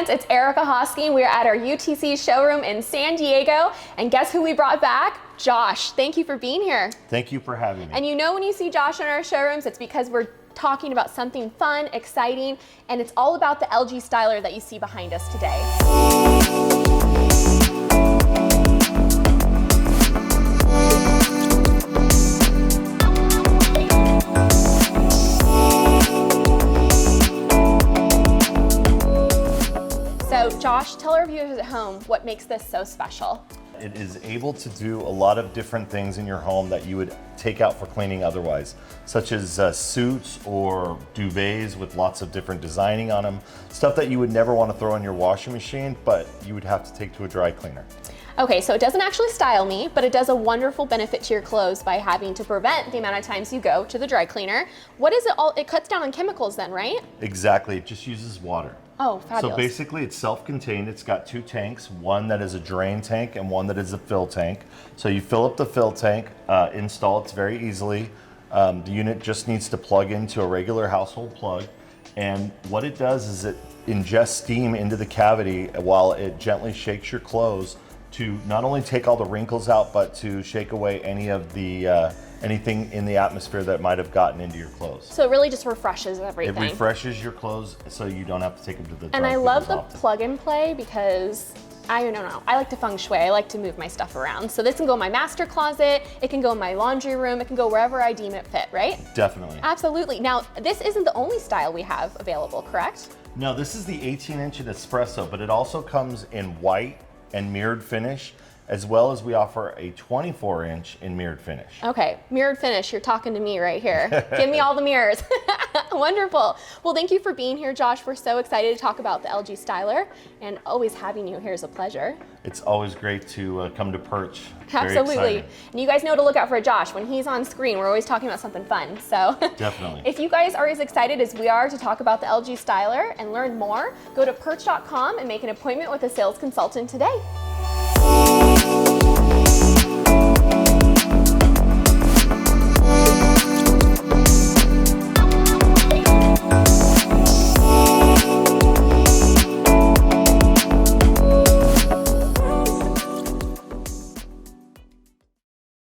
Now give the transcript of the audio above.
it's Erika Hosking. We're at our UTC showroom in San Diego. And guess who we brought back? Josh. Thank you for being here. Thank you for having me. And you know when you see Josh in our showrooms, it's because we're talking about something fun, exciting, and it's all about the LG styler that you see behind us today. So Josh, tell our viewers at home what makes this so special. It is able to do a lot of different things in your home that you would take out for cleaning otherwise, such as suits or duvets with lots of different designing on them, stuff that you would never want to throw in your washing machine, but you would have to take to a dry cleaner. Okay, so it doesn't actually style me, but it does a wonderful benefit to your clothes by having to prevent the amount of times you go to the dry cleaner. What is it all? It cuts down on chemicals then, right? Exactly, it just uses water. Oh, fabulous. So basically it's self-contained. It's got two tanks, one that is a drain tank and one that is a fill tank. So you fill up the fill tank, install it very easily. The unit just needs to plug into a regular household plug. And what it does is it ingests steam into the cavity while it gently shakes your clothes to not only take all the wrinkles out, but to shake away any of the anything in the atmosphere that might have gotten into your clothes. So it really just refreshes everything. It refreshes your clothes so you don't have to take them to the dry And I love the often. plug and play because I don't know, I like to feng shui, I like to move my stuff around. So this can go in my master closet, it can go in my laundry room, it can go wherever I deem it fit, right? Definitely. Absolutely. Now, this isn't the only style we have available, correct? No, this is the 18-inch in espresso, but it also comes in white and mirrored finish, as well as we offer a 24-inch in mirrored finish. Okay, mirrored finish, you're talking to me right here. Give me all the mirrors. Wonderful. Well, thank you for being here, Josh. We're so excited to talk about the LG styler, and always having you here is a pleasure. It's always great to come to PIRCH. Absolutely. And you guys know to look out for Josh. When he's on screen, we're always talking about something fun. So Definitely. If you guys are as excited as we are to talk about the LG styler and learn more, go to PIRCH.com and make an appointment with a sales consultant today.